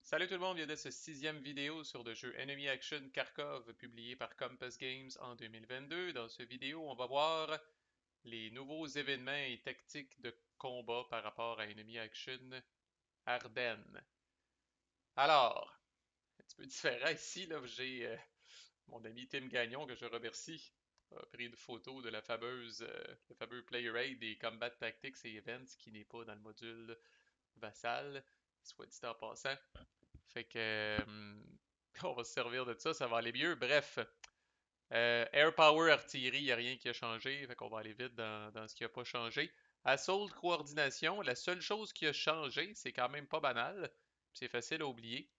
Salut tout le monde, bienvenue à cette sixième vidéo sur le jeu Enemy Action Kharkov publié par Compass Games en 2022. Dans cette vidéo, on va voir les nouveaux événements et tactiques de combat par rapport à Enemy Action Ardennes. Alors, un petit peu différent ici, là, j'ai mon ami Tim Gagnon, que je remercie, a pris une photo de le fameux Player Aid des Combat Tactics et Events qui n'est pas dans le module Vassal, soit dit en passant. Fait que on va se servir de ça, ça va aller mieux. Bref, Air Power Artillerie, il n'y a rien qui a changé. Fait qu'on va aller vite dans ce qui n'a pas changé. Assault Coordination, la seule chose qui a changé, c'est quand même pas banal, c'est facile à oublier.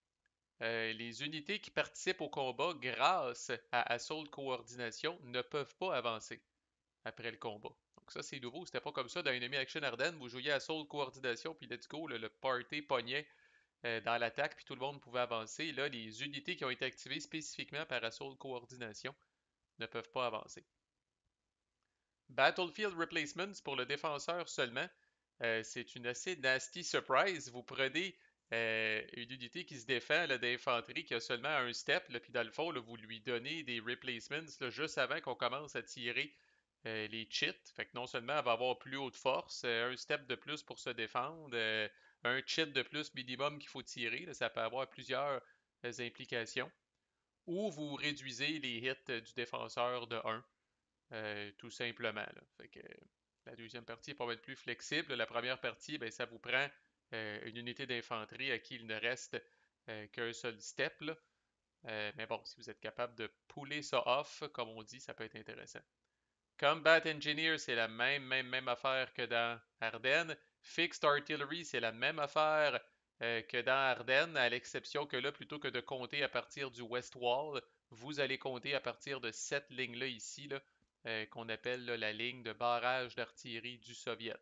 Les unités qui participent au combat grâce à Assault Coordination ne peuvent pas avancer après le combat. Donc ça, c'est nouveau. C'était pas comme ça dans Enemy Action Ardennes. Vous jouiez Assault Coordination, puis let's go, le party pognait dans l'attaque, puis tout le monde pouvait avancer. Là, les unités qui ont été activées spécifiquement par Assault Coordination ne peuvent pas avancer. Battlefield Replacements pour le défenseur seulement. C'est une assez nasty surprise. Vous prenez une unité qui se défend d'infanterie qui a seulement un step, là, puis dans le fond, là, vous lui donnez des replacements là, juste avant qu'on commence à tirer les cheats. Fait que non seulement elle va avoir plus haute force, un step de plus pour se défendre, un cheat de plus minimum qu'il faut tirer. Là, ça peut avoir plusieurs implications. Ou vous réduisez les hits du défenseur de 1, tout simplement. Là. Fait que la deuxième partie est pas mal plus flexible. La première partie, ben, ça vous prend une unité d'infanterie à qui il ne reste qu'un seul step. Là. Mais bon, si vous êtes capable de pouler ça off, comme on dit, ça peut être intéressant. Combat Engineer, c'est la même affaire que dans Ardennes. Fixed Artillery, c'est la même affaire que dans Ardennes, à l'exception que là, plutôt que de compter à partir du West Wall, vous allez compter à partir de cette ligne-là ici, là, qu'on appelle là, la ligne de barrage d'artillerie du Soviet.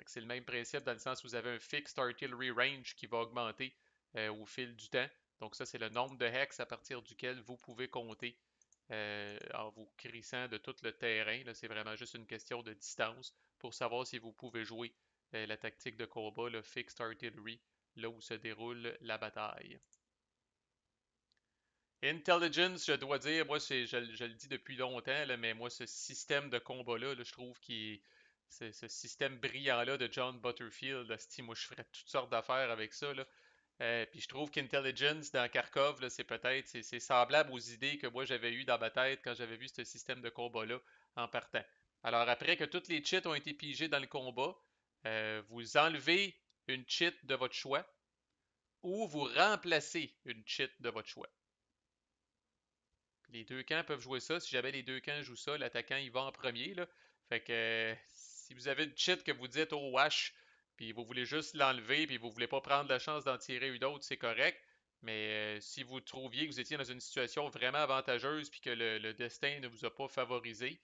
C'est le même principe dans le sens où vous avez un Fixed Artillery Range qui va augmenter au fil du temps. Donc ça, c'est le nombre de hex à partir duquel vous pouvez compter en vous crissant de tout le terrain. C'est vraiment juste une question de distance pour savoir si vous pouvez jouer la tactique de combat, le Fixed Artillery, là où se déroule la bataille. Intelligence, je dois dire, moi, je le dis depuis longtemps, là, mais moi, ce système de combat-là, là, je trouve qu'il ce système brillant-là de John Butterfield, là, moi, je ferais toutes sortes d'affaires avec ça. Là. Puis je trouve qu'Intelligence dans Kharkov, là, c'est semblable aux idées que moi j'avais eues dans ma tête quand j'avais vu ce système de combat-là en partant. Alors après que toutes les cheats ont été pigées dans le combat, vous enlevez une cheat de votre choix ou vous remplacez une cheat de votre choix. Les deux camps peuvent jouer ça. Si jamais les deux camps jouent ça, l'attaquant il va en premier. Là. Fait que si vous avez une cheat que vous dites oh wash, puis vous voulez juste l'enlever, puis vous voulez pas prendre la chance d'en tirer une autre, c'est correct. Mais si vous trouviez que vous étiez dans une situation vraiment avantageuse, puis que le destin ne vous a pas favorisé,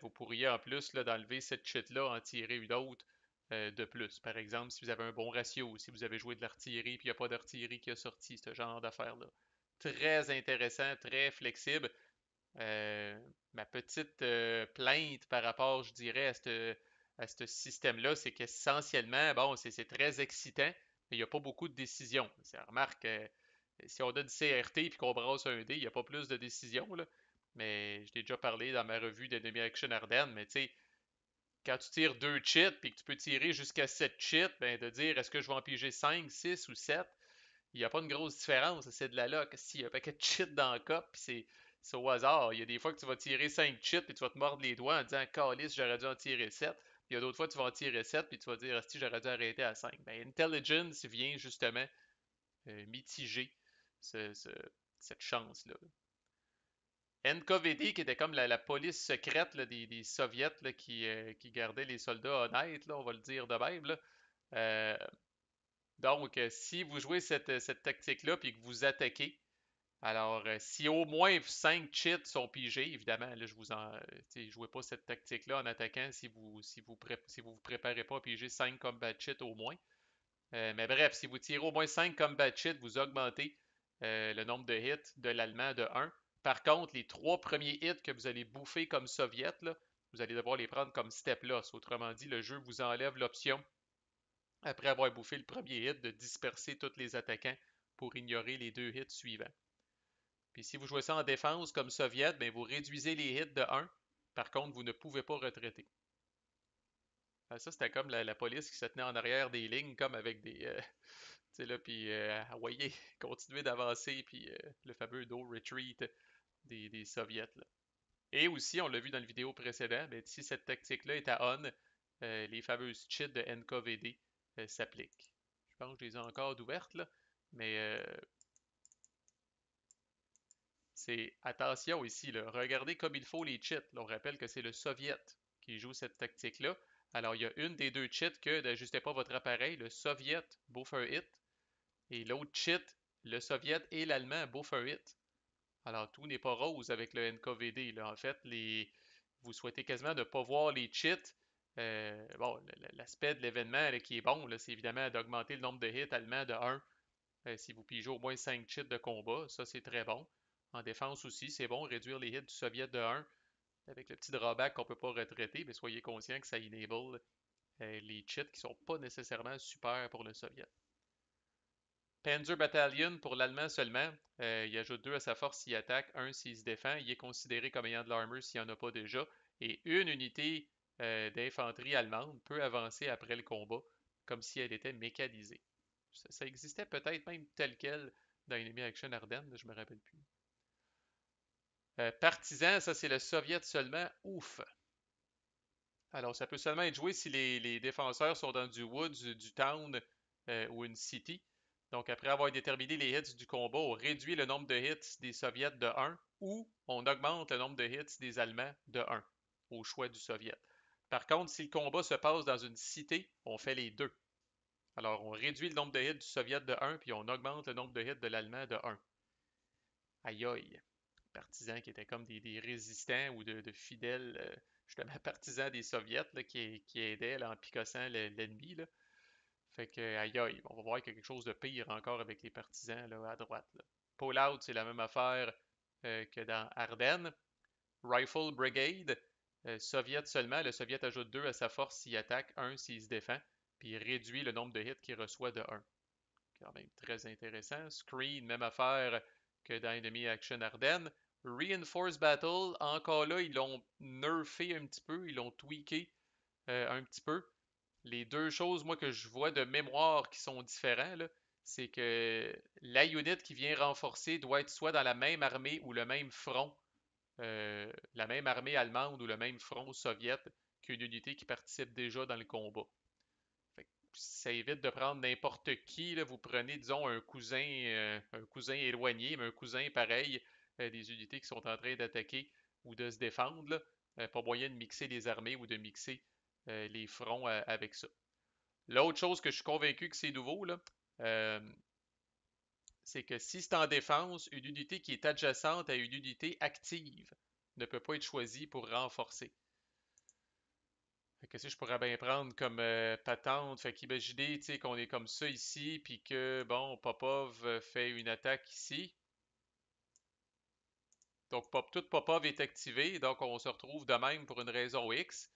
vous pourriez en plus d'enlever cette cheat-là, en tirer une autre de plus. Par exemple, si vous avez un bon ratio, si vous avez joué de l'artillerie, puis il n'y a pas d'artillerie qui a sorti, ce genre d'affaires-là. Très intéressant, très flexible. Euh, Ma petite plainte par rapport, je dirais, à ce système-là, c'est qu'essentiellement, bon, c'est très excitant, mais il n'y a pas beaucoup de décisions. Ça remarque, si on donne CRT et qu'on brasse un dé, il n'y a pas plus de décisions, là. Mais je t'ai déjà parlé dans ma revue d'Enemy Action Ardennes, mais tu sais, quand tu tires deux cheats puis que tu peux tirer jusqu'à 7 cheats, ben de dire est-ce que je vais en piger 5, 6 ou 7, il n'y a pas une grosse différence, c'est de la luck. S'il y a un paquet de cheats dans le cup, puis c'est au hasard. Il y a des fois que tu vas tirer 5 cheats, puis tu vas te mordre les doigts en disant Calice, j'aurais dû en tirer 7. Puis il y a d'autres fois, tu vas en tirer 7, puis tu vas dire si j'aurais dû arrêter à 5. Ben, Intelligence vient justement mitiger ce- ce- cette chance-là. NKVD, qui était comme la police secrète là, des Soviets là, qui gardait les soldats honnêtes, là, on va le dire de même. Là. Euh, donc, si vous jouez cette tactique-là puis que vous attaquez, alors si au moins 5 cheats sont pigés, évidemment, là, je vous en, jouez pas cette tactique-là en attaquant si vous préparez pas à piger 5 combat cheats au moins. Mais bref, si vous tirez au moins 5 combat cheats, vous augmentez le nombre de hits de l'allemand de 1. Par contre, les 3 premiers hits que vous allez bouffer comme soviet, là, vous allez devoir les prendre comme step loss. Autrement dit, le jeu vous enlève l'option après avoir bouffé le premier hit, de disperser tous les attaquants pour ignorer les 2 hits suivants. Puis si vous jouez ça en défense comme Soviet, ben vous réduisez les hits de 1. Par contre, vous ne pouvez pas retraiter. Ça, c'était comme la police qui se tenait en arrière des lignes, comme avec des. Tu sais, là, puis, voyez, continuer d'avancer, puis le fameux no retreat des Soviets, là. Et aussi, on l'a vu dans la vidéo précédente, ben, si cette tactique-là est à on, les fameuses cheats de NKVD s'appliquent. Je pense que je les ai encore d'ouvertes, là, mais c'est attention ici, là. Regardez comme il faut les cheats. Là, on rappelle que c'est le Soviet qui joue cette tactique-là. Alors, il y a une des deux cheats que n'ajustez pas votre appareil, le Soviet bouffe un hit, et l'autre cheat, le Soviet et l'Allemand bouffe un hit. Alors, tout n'est pas rose avec le NKVD, là. En fait, vous souhaitez quasiment ne pas voir les cheats. Bon, l'aspect de l'événement qui est bon, c'est évidemment d'augmenter le nombre de hits allemands de 1 si vous pigez au moins 5 cheats de combat. Ça, c'est très bon. En défense aussi, c'est bon, réduire les hits du Soviet de 1 avec le petit drawback qu'on ne peut pas retraiter, mais soyez conscient que ça enable les cheats qui ne sont pas nécessairement super pour le Soviet. Panzer Battalion pour l'allemand seulement. Il ajoute 2 à sa force s'il attaque, 1 s'il se défend. Il est considéré comme ayant de l'armure s'il n'y en a pas déjà. Et une unité d'infanterie allemande peut avancer après le combat comme si elle était mécanisée. Ça existait peut-être même tel quel dans Enemy Action Ardennes, je me rappelle plus. Partisan, ça c'est le Soviet seulement. Ouf! Alors ça peut seulement être joué si les défenseurs sont dans du woods, du town ou une city. Donc après avoir déterminé les hits du combat, on réduit le nombre de hits des Soviets de 1 ou on augmente le nombre de hits des Allemands de 1 au choix du Soviet. Par contre, si le combat se passe dans une cité, on fait les deux. Alors on réduit le nombre de hits du Soviet de 1 puis on augmente le nombre de hits de l'Allemand de 1. Aïe aïe! Partisans qui étaient comme des résistants ou de fidèles, justement, partisans des Soviets là, qui aidaient là, en picossant l'ennemi. Là. Fait que, aïe aïe, on va voir qu'il y a quelque chose de pire encore avec les partisans là, à droite. Là. Pull Out, c'est la même affaire que dans Ardennes. Rifle Brigade, Soviet seulement. Le Soviet ajoute 2 à sa force s'il attaque, 1 s'il se défend, puis il réduit le nombre de hits qu'il reçoit de 1. Quand même très intéressant. Screen, même affaire que dans Enemy Action Ardennes. Reinforced Battle, encore là, ils l'ont nerfé un petit peu, ils l'ont tweaké un petit peu. Les deux choses, moi, que je vois de mémoire qui sont différents, c'est que la unit qui vient renforcer doit être soit dans la même armée ou le même front, la même armée allemande ou le même front soviète qu'une unité qui participe déjà dans le combat. Ça évite de prendre n'importe qui. Là. Vous prenez, disons, un cousin éloigné, mais un cousin pareil, des unités qui sont en train d'attaquer ou de se défendre. Là. Pas moyen de mixer les armées ou de mixer les fronts avec ça. L'autre chose que je suis convaincu que c'est nouveau, là, euh, c'est que si c'est en défense, une unité qui est adjacente à une unité active ne peut pas être choisie pour renforcer. Qu'est-ce que je pourrais bien prendre comme patente? Fait qu'imaginez, qu'on est comme ça ici, puis que, bon, Popov fait une attaque ici. Donc, tout Popov est activé, donc on se retrouve de même pour une raison X.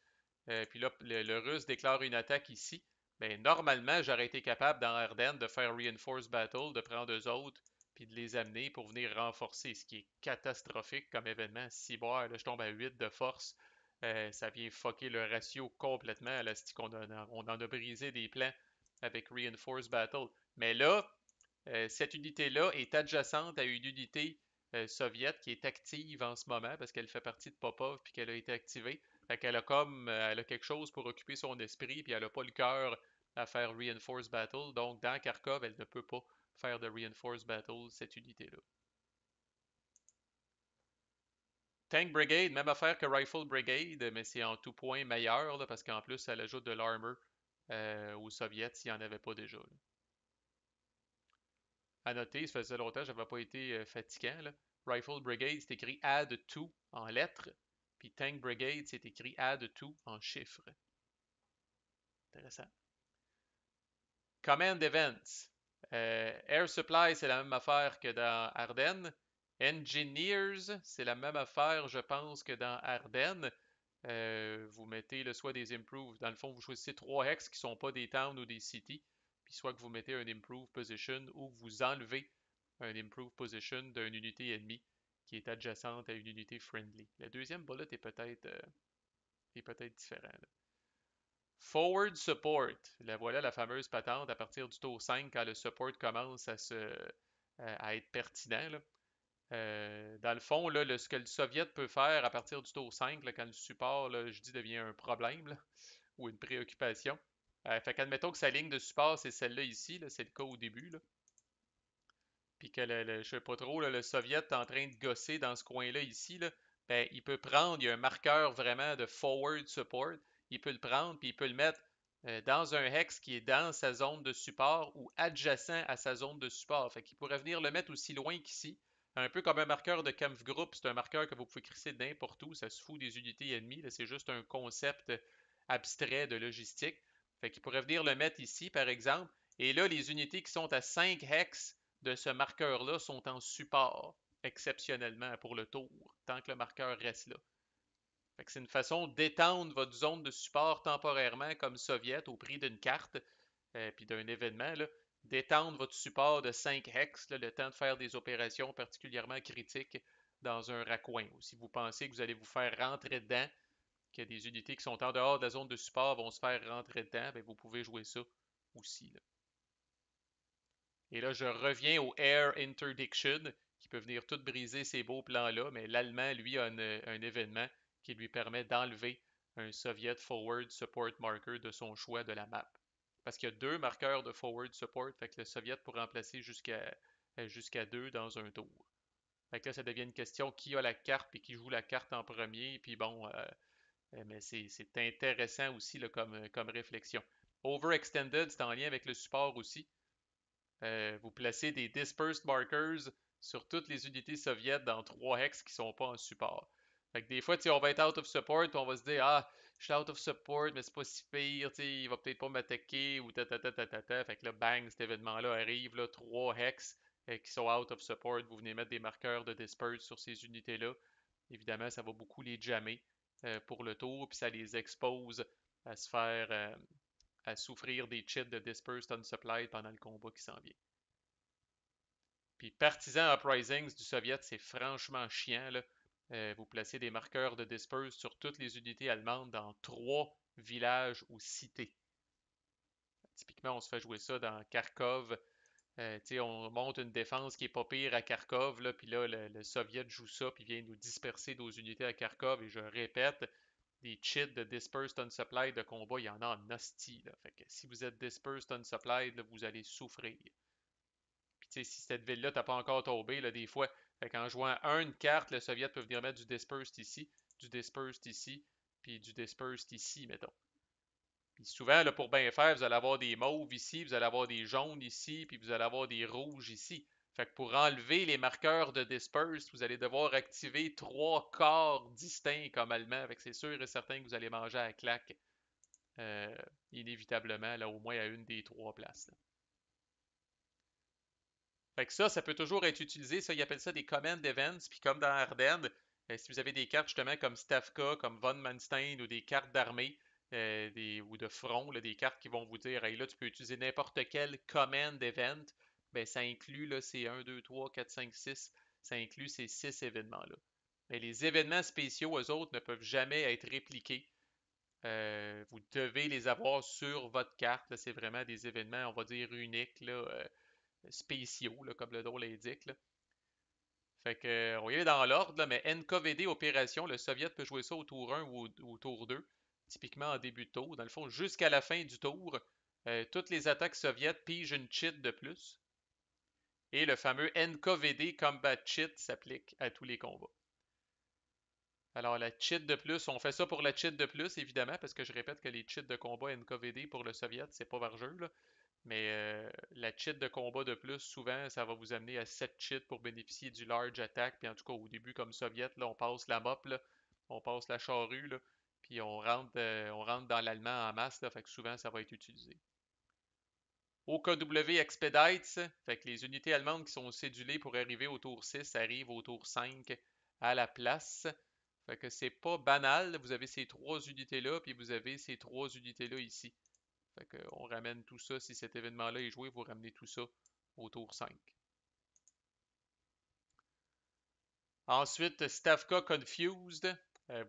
Puis là, le Russe déclare une attaque ici. Ben, normalement, j'aurais été capable dans Ardennes de faire Reinforced Battle, de prendre eux autres, puis de les amener pour venir renforcer, ce qui est catastrophique comme événement. Si boire, là, je tombe à 8 de force, ça vient fucker le ratio complètement. Là, on en a brisé des plans avec Reinforced Battle. Mais là, cette unité-là est adjacente à une unité soviète qui est active en ce moment parce qu'elle fait partie de Popov puis qu'elle a été activée. Fait qu'elle a comme elle a quelque chose pour occuper son esprit puis elle n'a pas le cœur à faire Reinforced Battle. Donc dans Kharkov, elle ne peut pas faire de Reinforced Battle cette unité-là. Tank Brigade, même affaire que Rifle Brigade, mais c'est en tout point meilleur là, parce qu'en plus elle ajoute de l'armor aux soviets s'il n'y en avait pas déjà. Là. À noter, ça faisait longtemps que je n'avais pas été fatigant. Là. Rifle Brigade, c'est écrit Add 2 en lettres. Puis Tank Brigade, c'est écrit Add 2 en chiffres. Intéressant. Command Events. Air Supply, c'est la même affaire que dans Ardennes. Engineers, c'est la même affaire, je pense, que dans Ardennes. Vous mettez soit des improve. Dans le fond, vous choisissez 3 hex qui ne sont pas des towns ou des cities. Puis soit que vous mettez un improve position ou que vous enlevez un improve position d'une unité ennemie qui est adjacente à une unité friendly. Le deuxième bullet est peut-être différent, là. Forward support. Là, voilà la fameuse patente à partir du tour 5 quand le support commence à être pertinent, là. Dans le fond, là, ce que le Soviet peut faire à partir du tour 5, là, quand le support, là, je dis, devient un problème là, ou une préoccupation. Fait qu'admettons que sa ligne de support, c'est celle-là ici, là, c'est le cas au début, là. Puis que je sais pas trop, là, le Soviet est en train de gosser dans ce coin-là ici, là, ben, il peut prendre, il y a un marqueur vraiment de forward support, il peut le prendre, puis il peut le mettre dans un hex qui est dans sa zone de support ou adjacent à sa zone de support. Fait qu'il pourrait venir le mettre aussi loin qu'ici, un peu comme un marqueur de Kampfgruppe, c'est un marqueur que vous pouvez crisser n'importe où, ça se fout des unités ennemies, c'est juste un concept abstrait de logistique. Fait qu'il pourrait venir le mettre ici, par exemple, et là, les unités qui sont à 5 hex de ce marqueur-là sont en support exceptionnellement pour le tour, tant que le marqueur reste là. C'est une façon d'étendre votre zone de support temporairement comme Soviet au prix d'une carte puis d'un événement, d'étendre votre support de 5 hex, le temps de faire des opérations particulièrement critiques dans un raccoin. Ou si vous pensez que vous allez vous faire rentrer dedans, qu'il y a des unités qui sont en dehors de la zone de support vont se faire rentrer dedans, bien, vous pouvez jouer ça aussi, là. Et là, je reviens au Air Interdiction, qui peut venir tout briser ces beaux plans-là, mais l'Allemand, lui, a un événement qui lui permet d'enlever un Soviet Forward Support Marker de son choix de la map. Parce qu'il y a deux marqueurs de Forward Support, fait que le Soviet pourrait en placer jusqu'à deux dans un tour. Fait que là, ça devient une question qui a la carte et qui joue la carte en premier. Puis bon, mais c'est intéressant aussi là, comme réflexion. Overextended, c'est en lien avec le support aussi. Vous placez des dispersed markers sur toutes les unités soviétiques dans 3 hex qui ne sont pas en support. Fait que des fois, on va être out of support, puis on va se dire, ah, je suis out of support, mais c'est pas si pire, il va peut-être pas m'attaquer, ou ta ta ta ta ta ta. Fait que là, bang, cet événement-là arrive, là, 3 hex qui sont out of support. Vous venez mettre des marqueurs de disperse sur ces unités-là. Évidemment, ça va beaucoup les jammer pour le tour, puis ça les expose à se faire, à souffrir des cheats de Dispersed Unsupplied pendant le combat qui s'en vient. Puis Partisan Uprisings du Soviet, c'est franchement chiant, là. Vous placez des marqueurs de Dispersed sur toutes les unités allemandes dans 3 villages ou cités. Typiquement, on se fait jouer ça dans Kharkov. On monte une défense qui est pas pire à Kharkov, là, puis là, le Soviet joue ça, puis vient nous disperser nos unités à Kharkov, et je répète, des cheats de Dispersed Unsupplied de combat, il y en a en hostie, là. Fait que si vous êtes Dispersed Unsupplied, là, vous allez souffrir. Puis si cette ville-là t'as pas encore tombé, là, des fois, fait qu'en jouant une carte, le Soviet peut venir mettre du Dispersed ici, du Dispersed ici, puis du Dispersed ici, mettons. Puis souvent, là, pour bien faire, vous allez avoir des mauves ici, vous allez avoir des jaunes ici, puis vous allez avoir des rouges ici. Fait que pour enlever les marqueurs de Dispersed, vous allez devoir activer 3 corps distincts comme allemand. Fait que c'est sûr et certain que vous allez manger à la claque, euh, inévitablement, là, au moins à une des 3 places, là. Fait que ça peut toujours être utilisé. Ça, ils appellent ça des command events. Puis comme dans Ardennes, si vous avez des cartes justement comme Stavka, comme von Manstein ou des cartes d'armée ou de front, là, des cartes qui vont vous dire, hey, là, tu peux utiliser n'importe quel command event, ben, ça inclut là, ces 1, 2, 3, 4, 5, 6. Ça inclut ces 6 événements-là. Mais les événements spéciaux, eux autres, ne peuvent jamais être répliqués. Vous devez les avoir sur votre carte. C'est vraiment des événements, on va dire, uniques, là, spéciaux, là, comme le nom l'indique, là. Fait que, on y est dans l'ordre, là, mais NKVD opération, le Soviet peut jouer ça au tour 1 ou au tour 2, typiquement en début de tour. Dans le fond, jusqu'à la fin du tour, toutes les attaques soviétiques pigent une cheat de plus. Et le fameux NKVD Combat Cheat s'applique à tous les combats. Alors, la cheat de plus, on fait ça pour la cheat de plus, évidemment, parce que je répète que les cheats de combat NKVD pour le Soviet, c'est pas vargeux, là. Mais la cheat de combat de plus, souvent, ça va vous amener à 7 cheats pour bénéficier du large attack. Puis en tout cas, au début, comme Soviet, là, on passe la mop, là, on passe la charrue, là, puis on rentre dans l'allemand en masse, là, fait que souvent, ça va être utilisé. OKW Expedites, fait que les unités allemandes qui sont cédulées pour arriver au tour 6 arrivent au tour 5 à la place. Fait que c'est pas banal. Vous avez ces trois unités-là, puis vous avez ces trois unités-là ici. Fait que on ramène tout ça. Si cet événement-là est joué, vous ramenez tout ça au tour 5. Ensuite, Stavka Confused.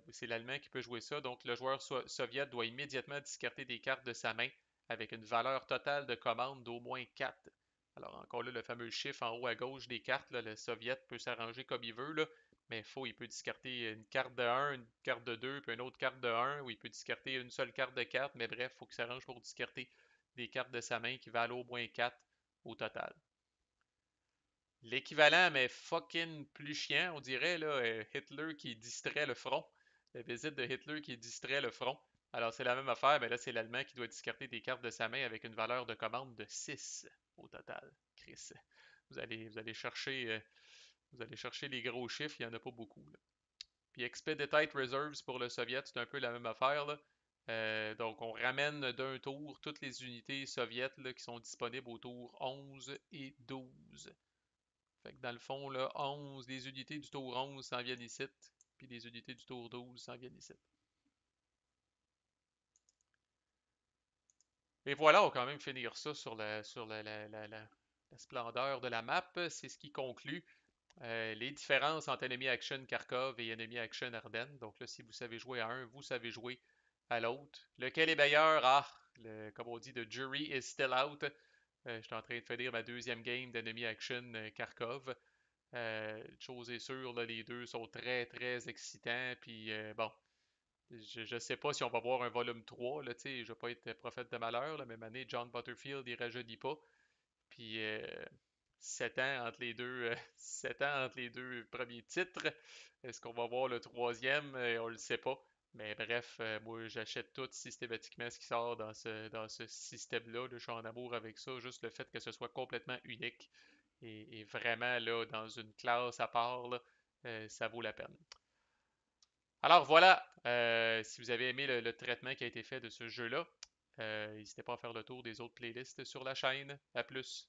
C'est l'Allemand qui peut jouer ça. Donc, le joueur soviète doit immédiatement discarter des cartes de sa main avec une valeur totale de commande d'au moins 4. Alors, encore là, le fameux chiffre en haut à gauche des cartes, là, le soviète peut s'arranger comme il veut, là, mais il peut discarter une carte de 1, une carte de 2, puis une autre carte de 1, ou il peut discarter une seule carte de 4, mais bref, il faut qu'il s'arrange pour discarter des cartes de sa main qui valent au moins 4 au total. L'équivalent, mais fucking plus chiant, on dirait, là, Hitler qui distrait le front. La visite de Hitler qui distrait le front. Alors, c'est la même affaire, mais là, c'est l'Allemand qui doit discarter des cartes de sa main avec une valeur de commande de 6 au total. Chris, vous allez chercher les gros chiffres, il n'y en a pas beaucoup, là. Puis Expedite Reserves pour le Soviet, c'est un peu la même affaire, là. Donc, on ramène d'un tour toutes les unités soviètes là, qui sont disponibles au tour 11 et 12. Fait que dans le fond, là, 11, les unités du tour 11 s'en viennent ici, puis les unités du tour 12 s'en viennent ici. Et voilà, on va quand même finir ça sur la splendeur de la map. C'est ce qui conclut les différences entre Enemy Action Kharkov et Enemy Action Ardennes. Donc là, si vous savez jouer à un, vous savez jouer à l'autre. Lequel est meilleur? Ah, comme on dit, the jury is still out. Je suis en train de finir ma deuxième game d'Enemy Action Kharkov. Chose est sûre, là, les deux sont très très excitants. Puis bon, je sais pas si on va voir un volume 3. Là, je vais pas être prophète de malheur. La même année, John Butterfield, il rajeunit pas. Puis 7 ans entre les deux, 7 ans entre les deux premiers titres. Est-ce qu'on va voir le troisième? On le sait pas. Mais bref, moi j'achète tout systématiquement ce qui sort dans ce système-là. Là. Je suis en amour avec ça. Juste le fait que ce soit complètement unique et vraiment là, dans une classe à part, là, ça vaut la peine. Alors voilà, si vous avez aimé le traitement qui a été fait de ce jeu-là, n'hésitez pas à faire le tour des autres playlists sur la chaîne. À plus!